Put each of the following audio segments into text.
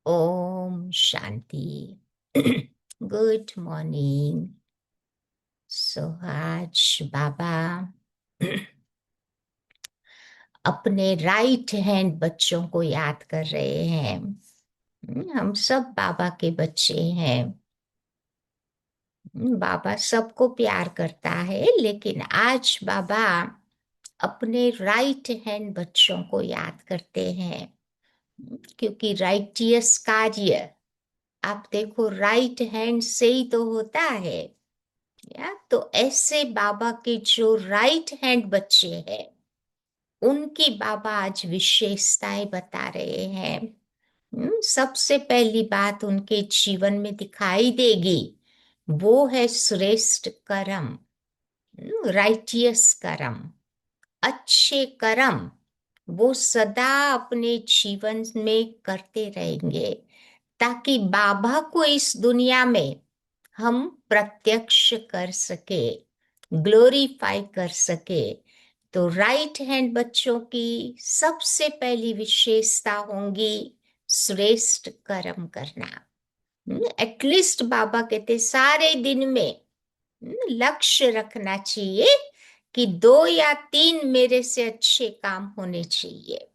Om Shanti. Good morning. आज बाबा अपने right hand बच्चों को याद कर रहे हैं। हम सब बाबा के बच्चे हैं। बाबा सबको प्यार करता है, लेकिन आज बाबा अपने राइट हैंड बच्चों को याद करते हैं। क्योंकि राइटियस कार्य, आप देखो, राइट हैंड से ही तो होता है। तो ऐसे बाबा के जो राइट हैंड बच्चे हैं, उनकी बाबा आज विशेषताएं बता रहे हैं। सबसे पहली बात उनके जीवन में दिखाई देगी, वो है श्रेष्ठ कर्म, राइटियस कर्म, अच्छे कर्म। वो सदा अपने जीवन में करते रहेंगे, ताकि बाबा को इस दुनिया में हम प्रत्यक्ष कर सके, ग्लोरीफाई कर सके। तो राइट हैंड बच्चों की सबसे पहली विशेषता होंगी श्रेष्ठ कर्म करना। एटलीस्ट बाबा कहते सारे दिन में लक्ष्य रखना चाहिए कि 2 या 3 मेरे से अच्छे काम होने चाहिए।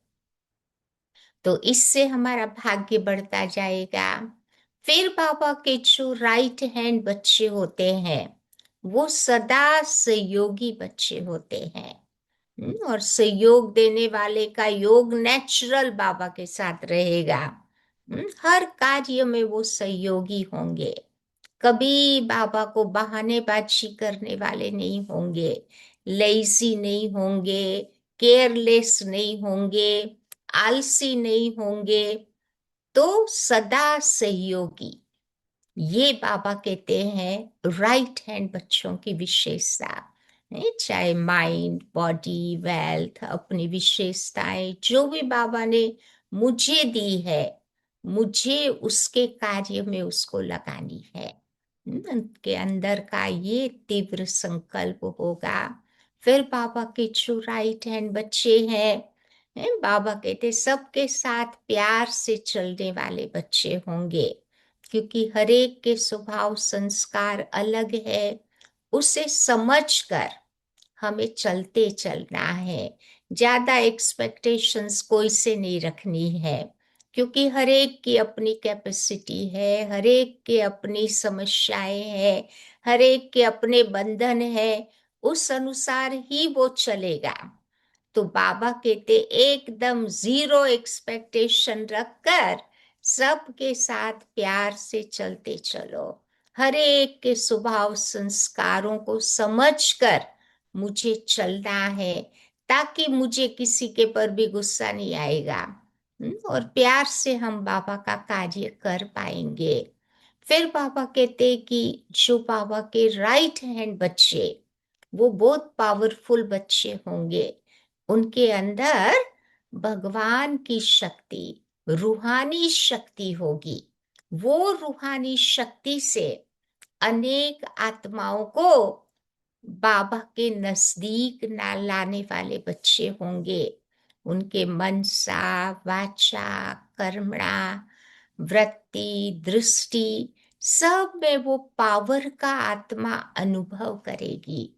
तो इससे हमारा भाग्य बढ़ता जाएगा। फिर बाबा के जो राइट हैंड बच्चे होते हैं, वो सदा सहयोगी बच्चे होते हैं। और सहयोग देने वाले का योग नेचुरल बाबा के साथ रहेगा। हर कार्य में वो सहयोगी होंगे। कभी बाबा को बहानेबाजी करने वाले नहीं होंगे, लेजी नहीं होंगे, केयरलेस नहीं होंगे, आलसी नहीं होंगे। तो सदा सहयोगी, ये बाबा कहते हैं राइट हैंड बच्चों की विशेषता है। चाहे माइंड, बॉडी, वेल्थ, अपनी विशेषताएं जो भी बाबा ने मुझे दी है, मुझे उसके कार्य में उसको लगानी है। उनके अंदर का ये तीव्र संकल्प होगा। फिर बाबा के जो राइट हैंड बच्चे हैं, बाबा कहते सबके साथ प्यार से चलने वाले बच्चे होंगे। क्योंकि हरेक के स्वभाव संस्कार अलग है, उसे समझकर हमें चलते चलना है। ज्यादा एक्सपेक्टेशंस कोई से नहीं रखनी है, क्योंकि हरेक की अपनी कैपेसिटी है, हरेक के अपनी समस्याएं हैं, हरेक के अपने बंधन है। उस अनुसार ही वो चलेगा। तो बाबा कहते एकदम जीरो एक्सपेक्टेशन रखकर सबके साथ प्यार से चलते चलो। हर एक के स्वभाव संस्कारों को समझकर मुझे चलना है, ताकि मुझे किसी के पर भी गुस्सा नहीं आएगा। और प्यार से हम बाबा का कार्य कर पाएंगे। फिर बाबा कहते कि जो बाबा के राइट हैंड बच्चे, वो बहुत पावरफुल बच्चे होंगे। उनके अंदर भगवान की शक्ति, रूहानी शक्ति होगी। वो रूहानी शक्ति से अनेक आत्माओं को बाबा के नजदीक ना लाने वाले बच्चे होंगे। उनके मनसा, वाचा, कर्मणा, वृत्ति, दृष्टि, सब में वो पावर का आत्मा अनुभव करेगी।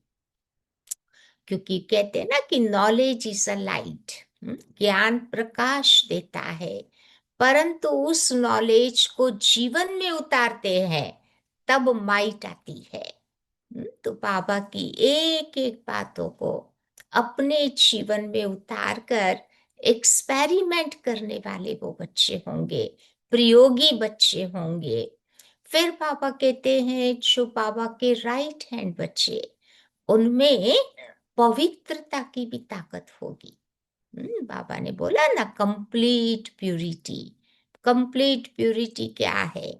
क्योंकि कहते हैं ना कि नॉलेज इज अ लाइट, ज्ञान प्रकाश देता है। परंतु उस नॉलेज को जीवन में उतारते हैं, तब माइट आती है। तो बाबा की एक एक बातों को अपने जीवन में उतार कर एक्सपेरिमेंट करने वाले वो बच्चे होंगे, प्रयोगी बच्चे होंगे। फिर बाबा कहते हैं जो बाबा के राइट हैंड बच्चे, उनमें पवित्रता की भी ताकत होगी। बाबा ने बोला ना, कंप्लीट प्यूरिटी। कंप्लीट प्यूरिटी क्या है?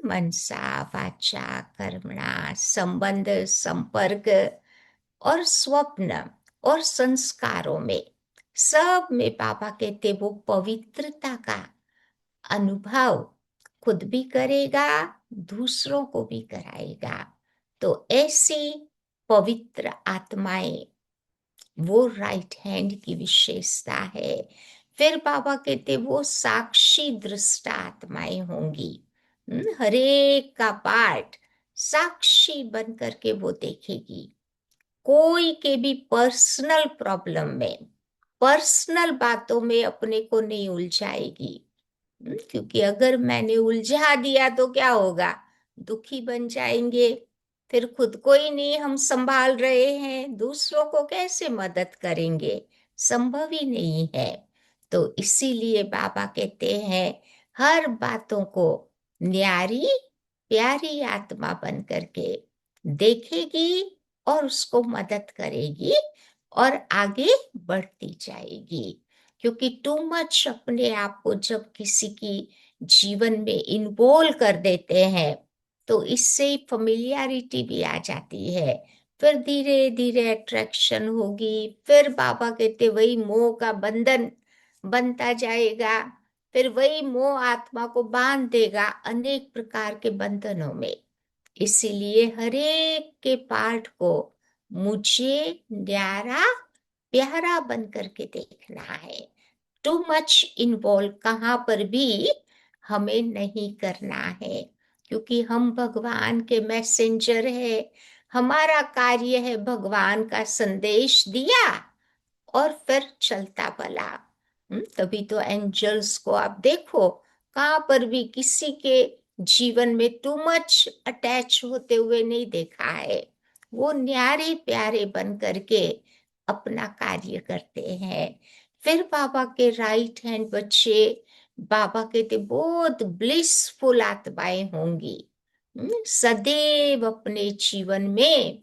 मनसा, वाचा, कर्मणा, संबंध, संपर्क और स्वप्न और संस्कारों में, सब में बाबा कहते वो पवित्रता का अनुभव खुद भी करेगा, दूसरों को भी कराएगा। तो ऐसी पवित्र आत्माएं, वो राइट हैंड की विशेषता है। फिर बाबा कहते वो साक्षी दृष्टा आत्माएं होंगी। हर एक का पार्ट साक्षी बन करके वो देखेगी। कोई के भी पर्सनल प्रॉब्लम में, पर्सनल बातों में अपने को नहीं उलझाएगी। क्योंकि अगर मैंने उलझा दिया तो क्या होगा, दुखी बन जाएंगे। फिर खुद को ही नहीं हम संभाल रहे हैं, दूसरों को कैसे मदद करेंगे, संभव ही नहीं है। तो इसीलिए बाबा कहते हैं हर बातों को न्यारी प्यारी आत्मा बन करके देखेगी और उसको मदद करेगी और आगे बढ़ती जाएगी। क्योंकि टू मच अपने आप को जब किसी की जीवन में इन्वॉल्व कर देते हैं तो इससे फमिलियरिटी भी आ जाती है। फिर धीरे धीरे अट्रैक्शन होगी, फिर बाबा कहते वही मोह का बंधन बनता जाएगा। फिर वही मोह आत्मा को बांध देगा अनेक प्रकार के बंधनों में। इसीलिए हरेक के पार्ट को मुझे न्यारा प्यारा बन करके देखना है। टू मच इन्वॉल्व कहाँ पर भी हमें नहीं करना है, क्योंकि हम भगवान के मैसेंजर है। हमारा कार्य है भगवान का संदेश दिया और फिर चलता भला। तभी तो एंजल्स को आप देखो, कहाँ पर भी किसी के जीवन में टू मच अटैच होते हुए नहीं देखा है। वो न्यारे प्यारे बन करके अपना कार्य करते हैं। फिर बाबा के राइट हैंड बच्चे बाबा के ते बहुत ब्लिसफुल आत्माएं होंगी। सदैव अपने जीवन में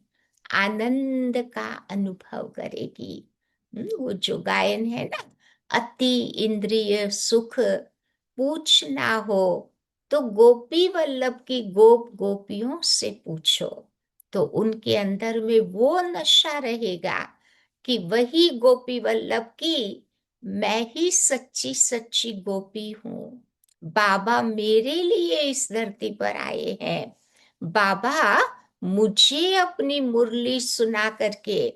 आनंद का अनुभव करेगी। वो जो गायन है ना, अति इंद्रिय सुख पूछ ना हो तो गोपी वल्लभ की गोप गोपियों से पूछो। तो उनके अंदर में वो नशा रहेगा कि वही गोपी वल्लभ की मैं ही सच्ची सच्ची गोपी हूँ। बाबा मेरे लिए इस धरती पर आए हैं। बाबा मुझे अपनी मुरली सुना करके,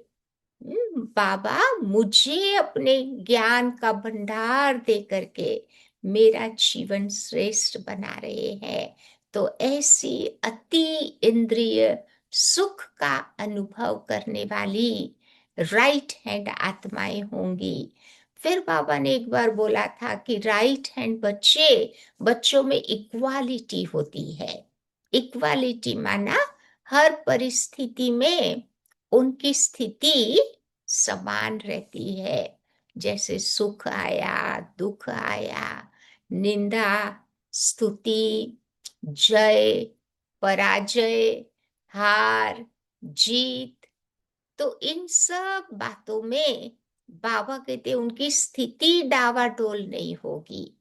बाबा मुझे अपने ज्ञान का भंडार दे करके मेरा जीवन श्रेष्ठ बना रहे हैं। तो ऐसी अति इंद्रिय सुख का अनुभव करने वाली राइट हैंड आत्माएं होंगी। फिर बाबा ने एक बार बोला था कि राइट हैंड बच्चों में इक्वालिटी होती है। इक्वालिटी माना हर परिस्थिति में उनकी स्थिति समान रहती है। जैसे सुख आया, दुख आया, निंदा, स्तुति, जय, पराजय, हार, जीत, तो इन सब बातों में बाबा कहते उनकी स्थिति डावाडोल नहीं होगी।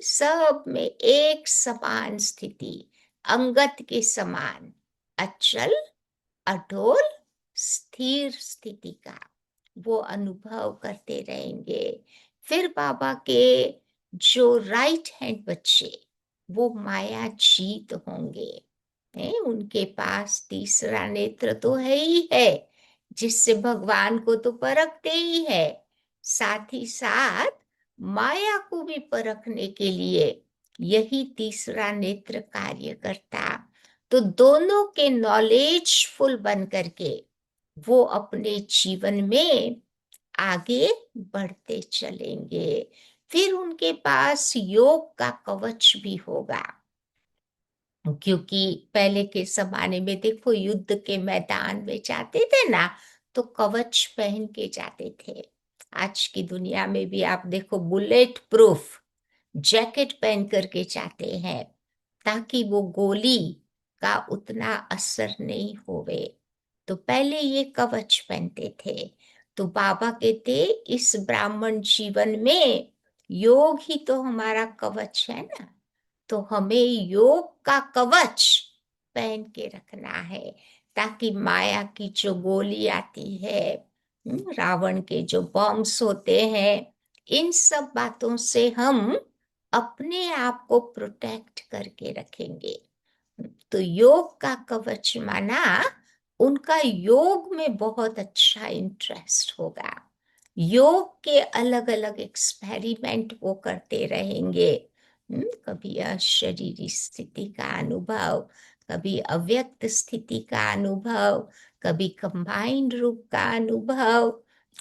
सब में एक समान स्थिति, अंगत के समान, अचल अडोल स्थिर स्थिति का वो अनुभव करते रहेंगे। फिर बाबा के जो राइट हैंड बच्चे वो माया जीत होंगे। उनके पास तीसरा नेत्र तो है ही है, जिससे भगवान को तो परखते ही है, साथ ही साथ माया को भी परखने के लिए यही तीसरा नेत्र कार्य करता। तो दोनों के नॉलेजफुल बन करके वो अपने जीवन में आगे बढ़ते चलेंगे। फिर उनके पास योग का कवच भी होगा, क्योंकि पहले के जमाने में देखो युद्ध के मैदान में जाते थे ना तो कवच पहन के जाते थे। आज की दुनिया में भी आप देखो बुलेट प्रूफ जैकेट पहन करके जाते हैं ताकि वो गोली का उतना असर नहीं होवे। तो पहले ये कवच पहनते थे। तो बाबा कहते इस ब्राह्मण जीवन में योग ही तो हमारा कवच है ना। तो हमें योग का कवच पहन के रखना है ताकि माया की जो गोली आती है, रावण के जो बॉम्ब्स होते हैं, इन सब बातों से हम अपने आप को प्रोटेक्ट करके रखेंगे। तो योग का कवच माना उनका योग में बहुत अच्छा इंटरेस्ट होगा। योग के अलग अलग एक्सपेरिमेंट वो करते रहेंगे। कभी अशरीरी स्थिति का अनुभव, कभी अव्यक्त स्थिति का अनुभव, कभी कंबाइंड रूप का अनुभव,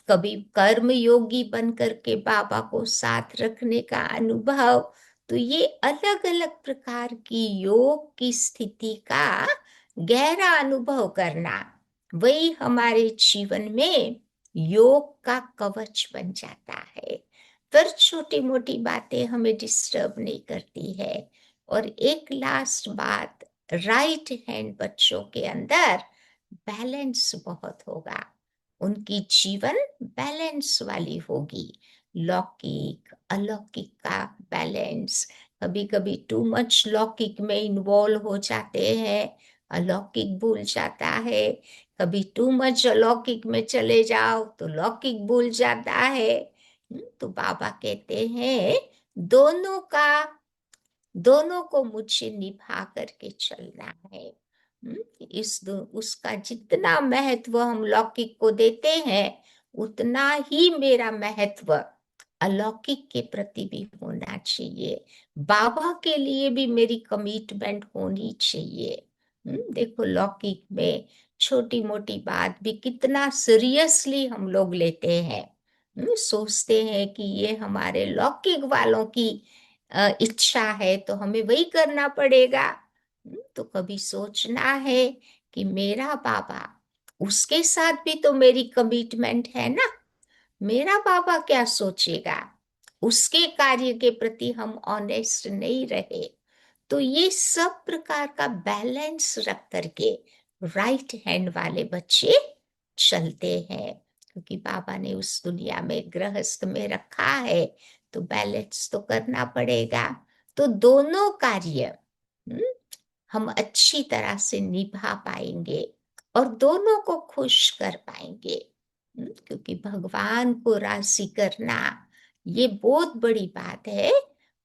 कभी कर्म योगी बन करके बाबा को साथ रखने का अनुभव। तो ये अलग अलग प्रकार की योग की स्थिति का गहरा अनुभव करना, वही हमारे जीवन में योग का कवच बन जाता है। फिर छोटी मोटी बातें हमें डिस्टर्ब नहीं करती है। और एक लास्ट बात, राइट हैंड बच्चों के अंदर बैलेंस बहुत होगा, उनकी जीवन बैलेंस वाली होगी। लौकिक अलौकिक का बैलेंस, कभी कभी टू मच लौकिक में इन्वॉल्व हो जाते हैं, अलौकिक भूल जाता है। कभी टू मच अलौकिक में चले जाओ तो लौकिक भूल जाता है। तो बाबा कहते हैं दोनों को मुझे निभा करके चलना है। उसका जितना महत्व हम लौकिक को देते हैं, उतना ही मेरा महत्व अलौकिक के प्रति भी होना चाहिए। बाबा के लिए भी मेरी कमिटमेंट होनी चाहिए। देखो लौकिक में छोटी मोटी बात भी कितना सीरियसली हम लोग लेते हैं। सोचते हैं कि ये हमारे लौकिक वालों की इच्छा है तो हमें वही करना पड़ेगा। तो कभी सोचना है कि मेरा बाबा, उसके साथ भी तो मेरी कमिटमेंट है ना। मेरा बाबा क्या सोचेगा, उसके कार्य के प्रति हम ऑनेस्ट नहीं रहे। तो ये सब प्रकार का बैलेंस रख करके राइट हैंड वाले बच्चे चलते हैं, क्योंकि बाबा ने उस दुनिया में गृहस्थ में रखा है, तो बैलेंस तो करना पड़ेगा। तो दोनों कार्य हम्म, हम अच्छी तरह से निभा पाएंगे और दोनों को खुश कर पाएंगे। क्योंकि भगवान को राजी करना ये बहुत बड़ी बात है,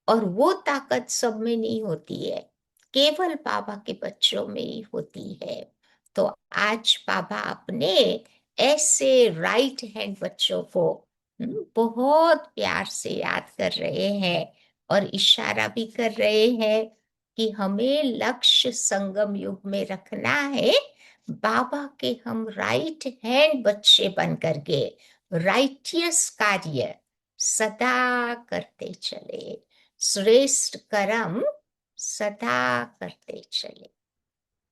और वो ताकत सब में नहीं होती है, केवल बाबा के बच्चों में ही होती है। तो आज बाबा अपने ऐसे राइट हैंड बच्चों को बहुत प्यार से याद कर रहे हैं और इशारा भी कर रहे हैं कि हमें लक्ष्य संगम युग में रखना है। बाबा के हम राइट हैंड बच्चे बन करके राइटियस कार्य सदा करते चले, श्रेष्ठ कर्म सदा करते चले।